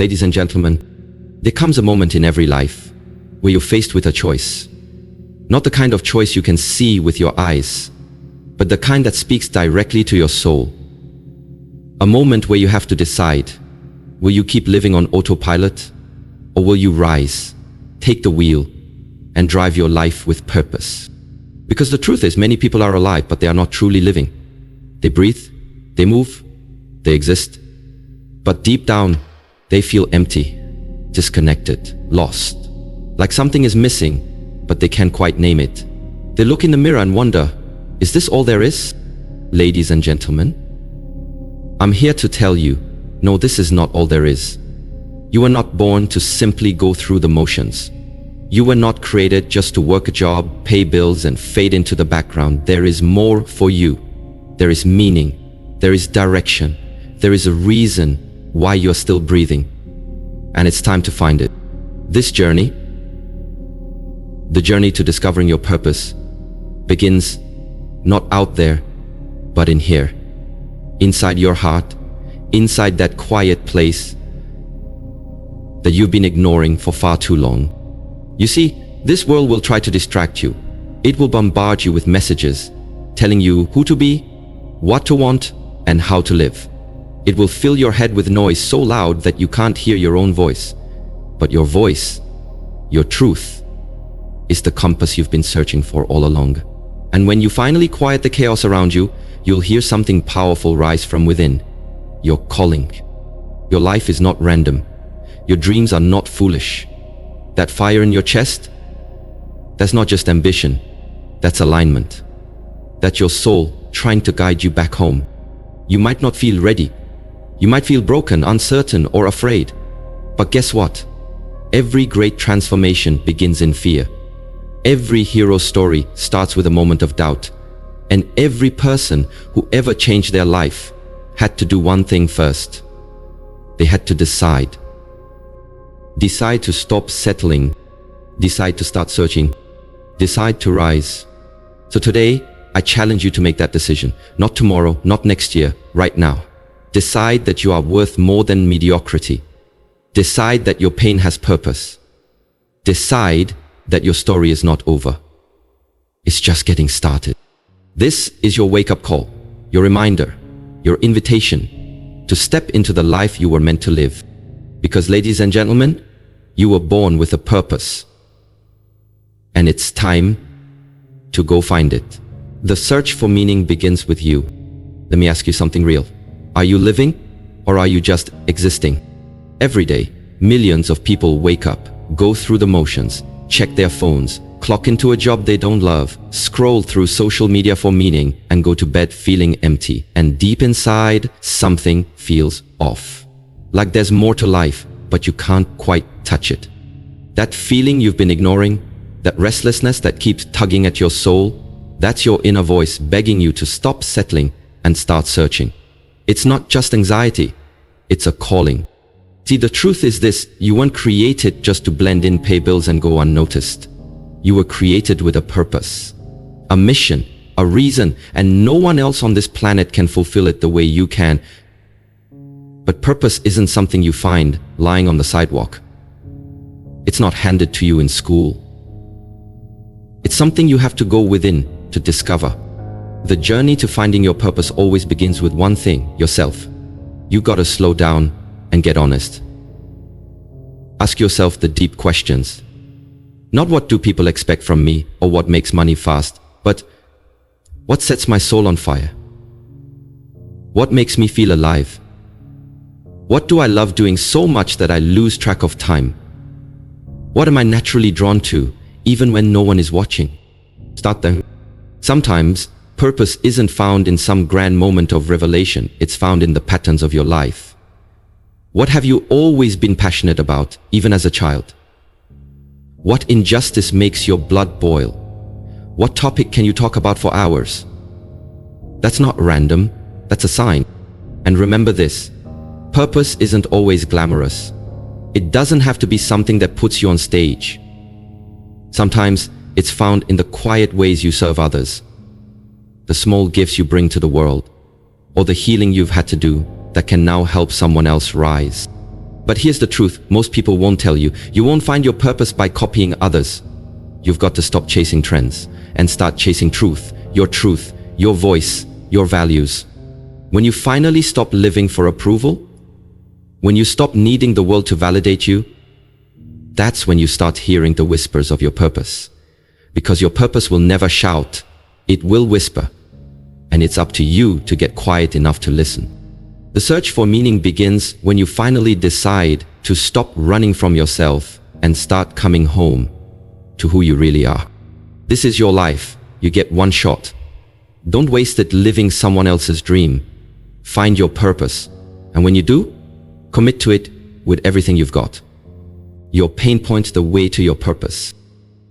Ladies and gentlemen, there comes a moment in every life where you're faced with a choice. Not the kind of choice you can see with your eyes, but the kind that speaks directly to your soul. A moment where you have to decide, will you keep living on autopilot, or will you rise, take the wheel, and drive your life with purpose? Because the truth is, many people are alive, but they are not truly living. They breathe, they move, they exist, but deep down, they feel empty, disconnected, lost. Like something is missing, but they can't quite name it. They look in the mirror and wonder, is this all there is? Ladies and gentlemen, I'm here to tell you, no, this is not all there is. You were not born to simply go through the motions. You were not created just to work a job, pay bills, and fade into the background. There is more for you. There is meaning. There is direction. There is a reason why you're still breathing. And it's time to find it. This journey, the journey to discovering your purpose, begins not out there, but in here. Inside your heart, inside that quiet place that you've been ignoring for far too long. You see, this world will try to distract you. It will bombard you with messages, telling you who to be, what to want, and how to live. It will fill your head with noise so loud that you can't hear your own voice. But your voice, your truth, is the compass you've been searching for all along. And when you finally quiet the chaos around you, you'll hear something powerful rise from within. Your calling. Your life is not random. Your dreams are not foolish. That fire in your chest, that's not just ambition, that's alignment. That's your soul trying to guide you back home. You might not feel ready. You might feel broken, uncertain, or afraid. But guess what? Every great transformation begins in fear. Every hero story starts with a moment of doubt. And every person who ever changed their life had to do one thing first. They had to decide. Decide to stop settling. Decide to start searching. Decide to rise. So today, I challenge you to make that decision. Not tomorrow, not next year, right now. Decide that you are worth more than mediocrity. Decide that your pain has purpose. Decide that your story is not over. It's just getting started. This is your wake-up call, your reminder, your invitation to step into the life you were meant to live. Because, ladies and gentlemen, you were born with a purpose. And it's time to go find it. The search for meaning begins with you. Let me ask you something real. Are you living, or are you just existing? Every day, millions of people wake up, go through the motions, check their phones, clock into a job they don't love, scroll through social media for meaning, and go to bed feeling empty. And deep inside, something feels off. Like there's more to life, but you can't quite touch it. That feeling you've been ignoring, that restlessness that keeps tugging at your soul, that's your inner voice begging you to stop settling and start searching. It's not just anxiety, it's a calling. See, the truth is this, you weren't created just to blend in, pay bills, and go unnoticed. You were created with a purpose, a mission, a reason, and no one else on this planet can fulfill it the way you can. But purpose isn't something you find lying on the sidewalk. It's not handed to you in school. It's something you have to go within to discover. The journey to finding your purpose always begins with one thing, yourself. You gotta slow down and get honest. Ask yourself the deep questions. Not what do people expect from me or what makes money fast, but what sets my soul on fire? What makes me feel alive? What do I love doing so much that I lose track of time? What am I naturally drawn to, even when no one is watching? Start there. Sometimes, purpose isn't found in some grand moment of revelation. It's found in the patterns of your life. What have you always been passionate about, even as a child? What injustice makes your blood boil? What topic can you talk about for hours? That's not random, that's a sign. And remember this, purpose isn't always glamorous. It doesn't have to be something that puts you on stage. Sometimes it's found in the quiet ways you serve others, the small gifts you bring to the world, or the healing you've had to do that can now help someone else rise. But here's the truth, most people won't tell you. You won't find your purpose by copying others. You've got to stop chasing trends and start chasing truth, your voice, your values. When you finally stop living for approval, when you stop needing the world to validate you, that's when you start hearing the whispers of your purpose. Because your purpose will never shout, it will whisper. And it's up to you to get quiet enough to listen. The search for meaning begins when you finally decide to stop running from yourself and start coming home to who you really are. This is your life. You get one shot. Don't waste it living someone else's dream. Find your purpose. And when you do, commit to it with everything you've got. Your pain points the way to your purpose.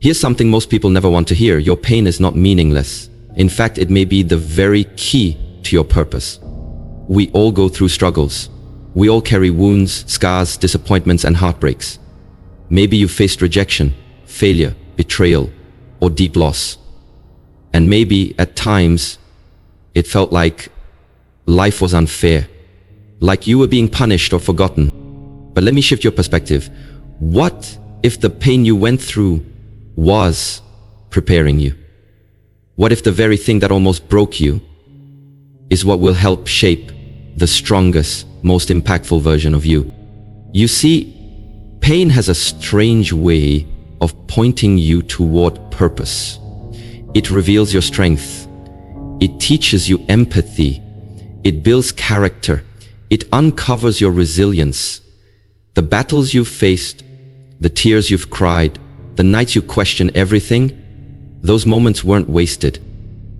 Here's something most people never want to hear. Your pain is not meaningless. In fact, it may be the very key to your purpose. We all go through struggles. We all carry wounds, scars, disappointments, and heartbreaks. Maybe you faced rejection, failure, betrayal, or deep loss. And maybe at times it felt like life was unfair, like you were being punished or forgotten. But let me shift your perspective. What if the pain you went through was preparing you? What if the very thing that almost broke you is what will help shape the strongest, most impactful version of you? You see, pain has a strange way of pointing you toward purpose. It reveals your strength. It teaches you empathy. It builds character. It uncovers your resilience. The battles you've faced, the tears you've cried, the nights you question everything, those moments weren't wasted.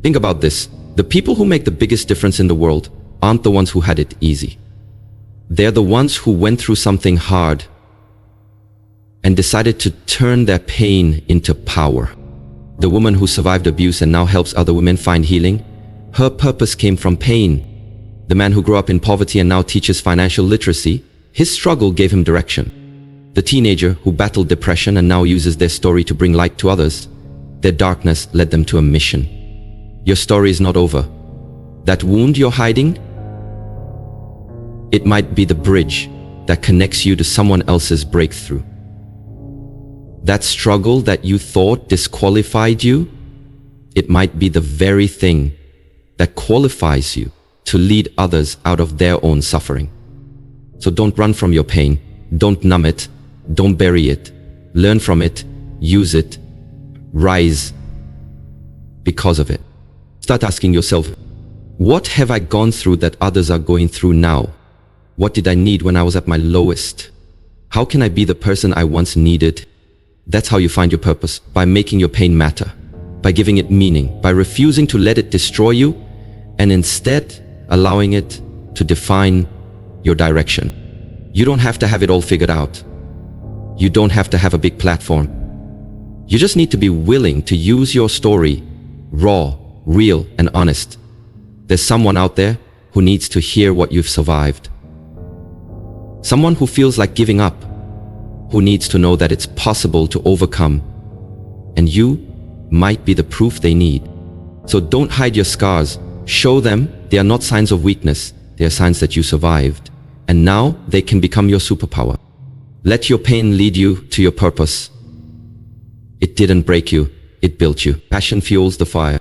Think about this. The people who make the biggest difference in the world aren't the ones who had it easy. They're the ones who went through something hard and decided to turn their pain into power. The woman who survived abuse and now helps other women find healing, her purpose came from pain. The man who grew up in poverty and now teaches financial literacy, his struggle gave him direction. The teenager who battled depression and now uses their story to bring light to others, their darkness led them to a mission. Your story is not over. That wound you're hiding, it might be the bridge that connects you to someone else's breakthrough. That struggle that you thought disqualified you, it might be the very thing that qualifies you to lead others out of their own suffering. So don't run from your pain. Don't numb it. Don't bury it. Learn from it. Use it. Rise because of it. Start asking yourself, what have I gone through that others are going through now? What did I need when I was at my lowest? How can I be the person I once needed? That's how you find your purpose, by making your pain matter, by giving it meaning, by refusing to let it destroy you, and instead allowing it to define your direction. You don't have to have it all figured out. You don't have to have a big platform. You just need to be willing to use your story, raw, real, and honest. There's someone out there who needs to hear what you've survived. Someone who feels like giving up, who needs to know that it's possible to overcome, and you might be the proof they need. So don't hide your scars. Show them they are not signs of weakness. They are signs that you survived, and now they can become your superpower. Let your pain lead you to your purpose. It didn't break you, it built you. Passion fuels the fire.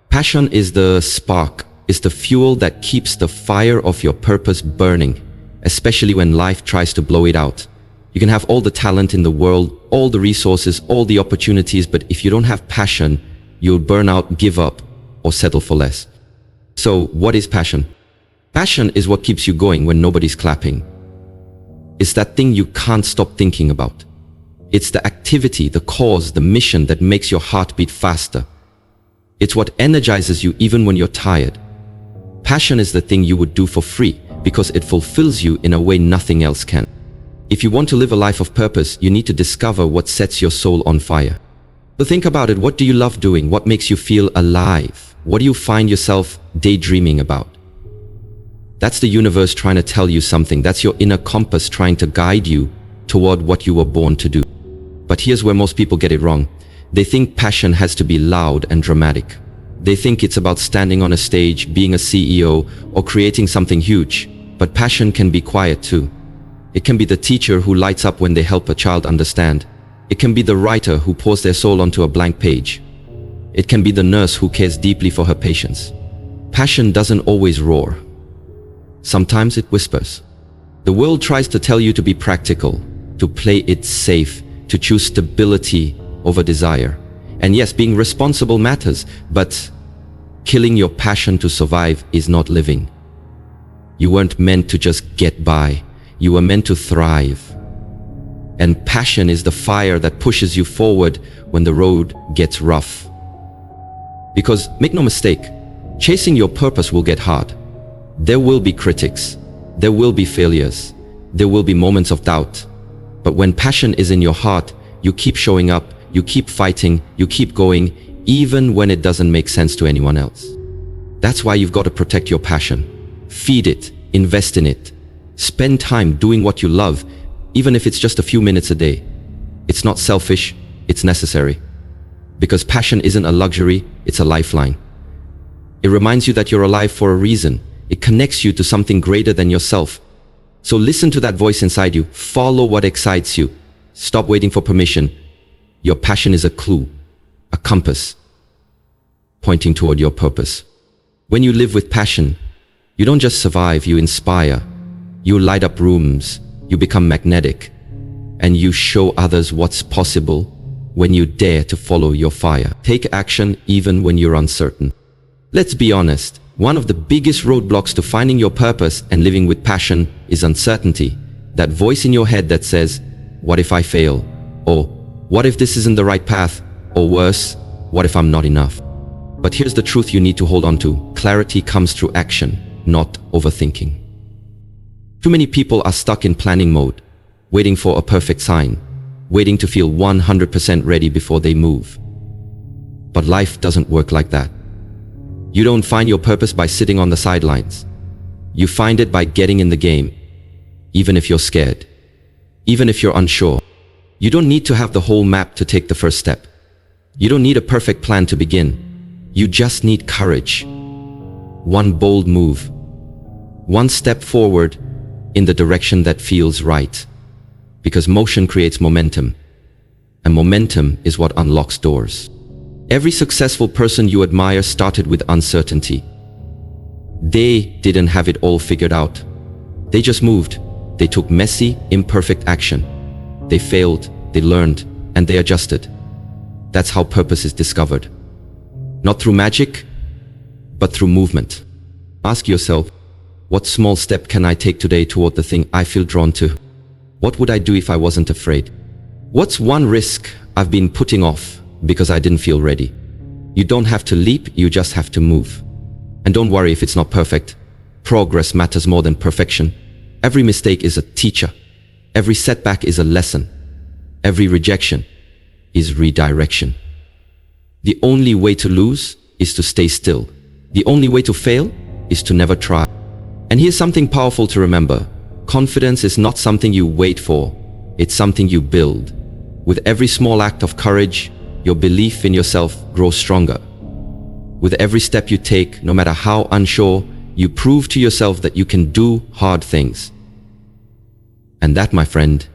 Passion is the spark, is the fuel that keeps the fire of your purpose burning, especially when life tries to blow it out. You can have all the talent in the world, all the resources, all the opportunities, but if you don't have passion, you'll burn out, give up, or settle for less. So what is passion? Passion is what keeps you going when nobody's clapping. It's that thing you can't stop thinking about. It's the activity, the cause, the mission that makes your heart beat faster. It's what energizes you even when you're tired. Passion is the thing you would do for free because it fulfills you in a way nothing else can. If you want to live a life of purpose, you need to discover what sets your soul on fire. So think about it. What do you love doing? What makes you feel alive? What do you find yourself daydreaming about? That's the universe trying to tell you something. That's your inner compass trying to guide you toward what you were born to do. But here's where most people get it wrong. They think passion has to be loud and dramatic. They think it's about standing on a stage, being a CEO, or creating something huge. But passion can be quiet too. It can be the teacher who lights up when they help a child understand. It can be the writer who pours their soul onto a blank page. It can be the nurse who cares deeply for her patients. Passion doesn't always roar. Sometimes it whispers. The world tries to tell you to be practical, to play it safe, to choose stability over desire. And yes, being responsible matters, but killing your passion to survive is not living. You weren't meant to just get by. You were meant to thrive. And passion is the fire that pushes you forward when the road gets rough. Because, make no mistake, chasing your purpose will get hard. There will be critics. There will be failures. There will be moments of doubt. But when passion is in your heart, you keep showing up, you keep fighting, you keep going, even when it doesn't make sense to anyone else. That's why you've got to protect your passion. Feed it, invest in it. Spend time doing what you love, even if it's just a few minutes a day. It's not selfish, it's necessary. Because passion isn't a luxury, it's a lifeline. It reminds you that you're alive for a reason. It connects you to something greater than yourself. So listen to that voice inside you. Follow what excites you. Stop waiting for permission. Your passion is a clue, a compass, pointing toward your purpose. When you live with passion, you don't just survive, you inspire. You light up rooms, you become magnetic, and you show others what's possible when you dare to follow your fire. Take action even when you're uncertain. Let's be honest, one of the biggest roadblocks to finding your purpose and living with passion is uncertainty. That voice in your head that says, what if I fail? Or, what if this isn't the right path? Or worse, what if I'm not enough? But here's the truth you need to hold on to. Clarity comes through action, not overthinking. Too many people are stuck in planning mode, waiting for a perfect sign, waiting to feel 100% ready before they move. But life doesn't work like that. You don't find your purpose by sitting on the sidelines. You find it by getting in the game, even if you're scared, even if you're unsure. You don't need to have the whole map to take the first step. You don't need a perfect plan to begin. You just need courage. One bold move, one step forward in the direction that feels right. Because motion creates momentum, and momentum is what unlocks doors. Every successful person you admire started with uncertainty. They didn't have it all figured out. They just moved. They took messy, imperfect action. They failed, they learned, and they adjusted. That's how purpose is discovered. Not through magic, but through movement. Ask yourself, what small step can I take today toward the thing I feel drawn to? What would I do if I wasn't afraid? What's one risk I've been putting off because I didn't feel ready? You don't have to leap, you just have to move. And don't worry if it's not perfect. Progress matters more than perfection. Every mistake is a teacher. Every setback is a lesson. Every rejection is redirection. The only way to lose is to stay still. The only way to fail is to never try. And here's something powerful to remember. Confidence is not something you wait for. It's something you build. With every small act of courage, your belief in yourself grows stronger. With every step you take, no matter how unsure, you prove to yourself that you can do hard things. And that, my friend,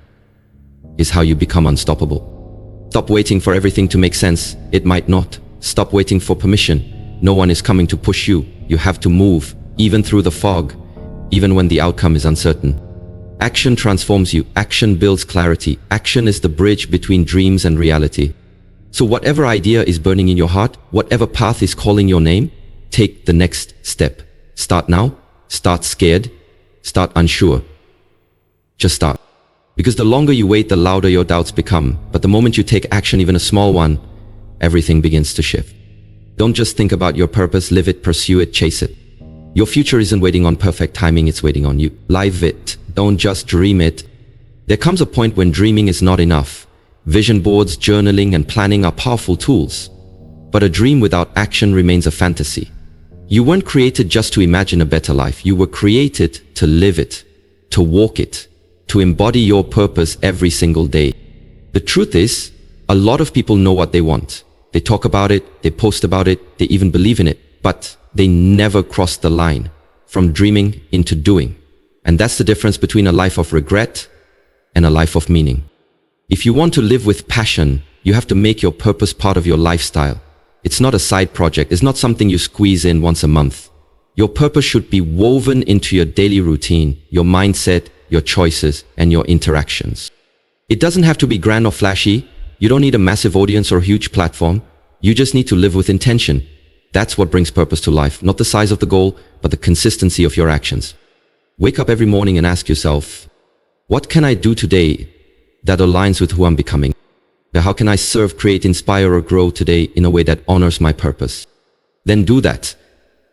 is how you become unstoppable. Stop waiting for everything to make sense. It might not. Stop waiting for permission. No one is coming to push you. You have to move, even through the fog, even when the outcome is uncertain. Action transforms you. Action builds clarity. Action is the bridge between dreams and reality. So whatever idea is burning in your heart, whatever path is calling your name, take the next step. Start now. Start scared. Start unsure. Just start. Because the longer you wait, the louder your doubts become. But the moment you take action, even a small one, everything begins to shift. Don't just think about your purpose, live it, pursue it, chase it. Your future isn't waiting on perfect timing, it's waiting on you. Live it. Don't just dream it. There comes a point when dreaming is not enough. Vision boards, journaling, and planning are powerful tools. But a dream without action remains a fantasy. You weren't created just to imagine a better life. You were created to live it, to walk it, to embody your purpose every single day. The truth is, a lot of people know what they want. They talk about it, they post about it, they even believe in it, but they never cross the line from dreaming into doing. And that's the difference between a life of regret and a life of meaning. If you want to live with passion, you have to make your purpose part of your lifestyle. It's not a side project. It's not something you squeeze in once a month. Your purpose should be woven into your daily routine, your mindset, your choices, and your interactions. It doesn't have to be grand or flashy. You don't need a massive audience or a huge platform. You just need to live with intention. That's what brings purpose to life, not the size of the goal, but the consistency of your actions. Wake up every morning and ask yourself, what can I do today that aligns with who I'm becoming? How can I serve, create, inspire, or grow today in a way that honors my purpose? Then do that,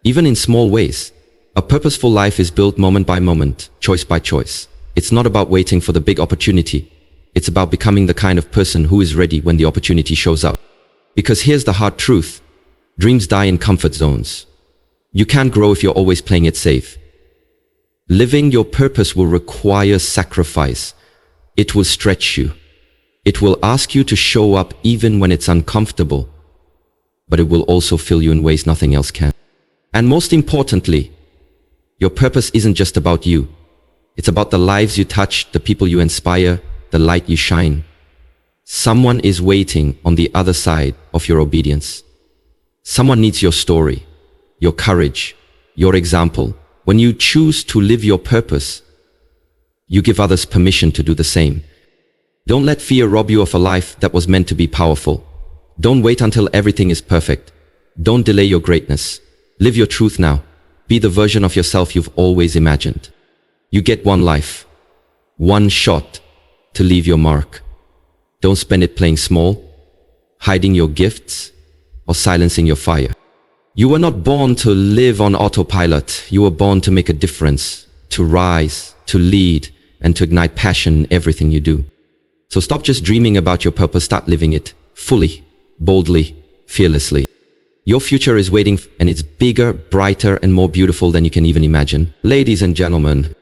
even in small ways. A purposeful life is built moment by moment, choice by choice. It's not about waiting for the big opportunity. It's about becoming the kind of person who is ready when the opportunity shows up. Because here's the hard truth. Dreams die in comfort zones. You can't grow if you're always playing it safe. Living your purpose will require sacrifice. It will stretch you. It will ask you to show up even when it's uncomfortable, but it will also fill you in ways nothing else can. And most importantly, your purpose isn't just about you. It's about the lives you touch, the people you inspire, the light you shine. Someone is waiting on the other side of your obedience. Someone needs your story, your courage, your example. When you choose to live your purpose, you give others permission to do the same. Don't let fear rob you of a life that was meant to be powerful. Don't wait until everything is perfect. Don't delay your greatness. Live your truth now. Be the version of yourself you've always imagined. You get one life, one shot to leave your mark. Don't spend it playing small, hiding your gifts, or silencing your fire. You were not born to live on autopilot. You were born to make a difference, to rise, to lead, and to ignite passion in everything you do. So stop just dreaming about your purpose, start living it fully, boldly, fearlessly. Your future is waiting, and it's bigger, brighter, and more beautiful than you can even imagine. Ladies and gentlemen,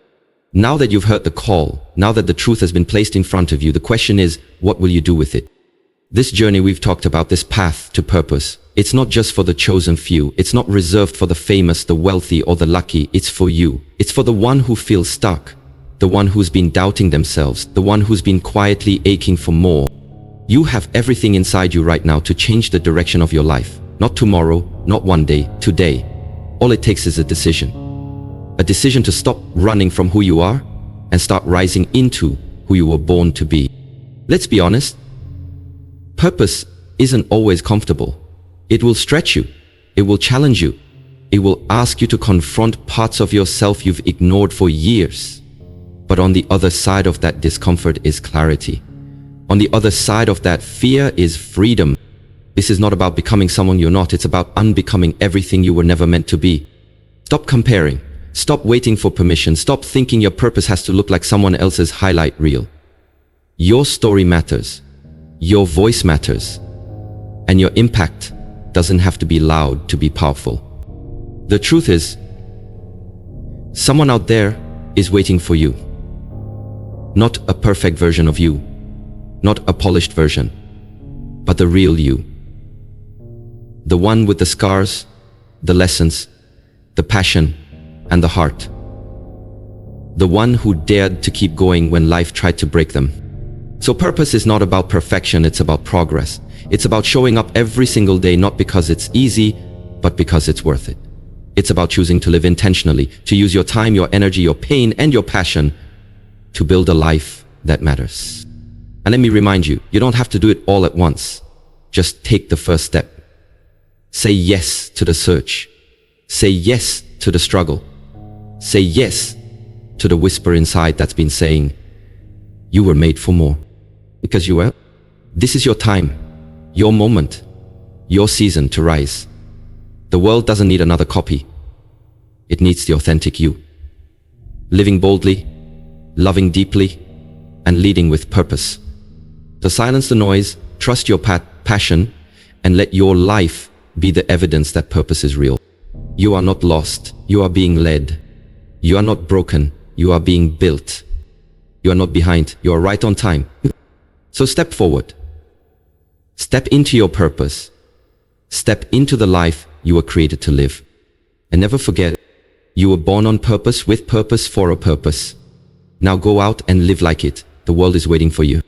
now that you've heard the call, now that the truth has been placed in front of you, the question is, what will you do with it? This journey we've talked about, this path to purpose, it's not just for the chosen few. It's not reserved for the famous, the wealthy, or the lucky. It's for you. It's for the one who feels stuck, the one who's been doubting themselves, the one who's been quietly aching for more. You have everything inside you right now to change the direction of your life. Not tomorrow, not one day, today. All it takes is a decision. A decision to stop running from who you are and start rising into who you were born to be. Let's be honest. Purpose isn't always comfortable. It will stretch you. It will challenge you. It will ask you to confront parts of yourself you've ignored for years. But on the other side of that discomfort is clarity. On the other side of that fear is freedom. This is not about becoming someone you're not. It's about unbecoming everything you were never meant to be. Stop comparing. Stop waiting for permission. Stop thinking your purpose has to look like someone else's highlight reel. Your story matters. Your voice matters. And your impact doesn't have to be loud to be powerful. The truth is, someone out there is waiting for you. Not a perfect version of you, not a polished version, but the real you. The one with the scars, the lessons, the passion, and the heart. The one who dared to keep going when life tried to break them. So purpose is not about perfection, it's about progress. It's about showing up every single day, not because it's easy, but because it's worth it. It's about choosing to live intentionally, to use your time, your energy, your pain, and your passion to build a life that matters. And let me remind you, you don't have to do it all at once. Just take the first step. Say yes to the search. Say yes to the struggle. Say yes to the whisper inside that's been saying, you were made for more. Because you were. This is your time, your moment, your season to rise. The world doesn't need another copy. It needs the authentic you. Living boldly, loving deeply, and leading with purpose. To silence the noise, trust your passion, and let your life be the evidence that purpose is real. You are not lost, you are being led. You are not broken, you are being built. You are not behind, you are right on time. So step forward. Step into your purpose. Step into the life you were created to live. And never forget, You were born on purpose, with purpose, for a purpose. Now go out and live like it. The world is waiting for you.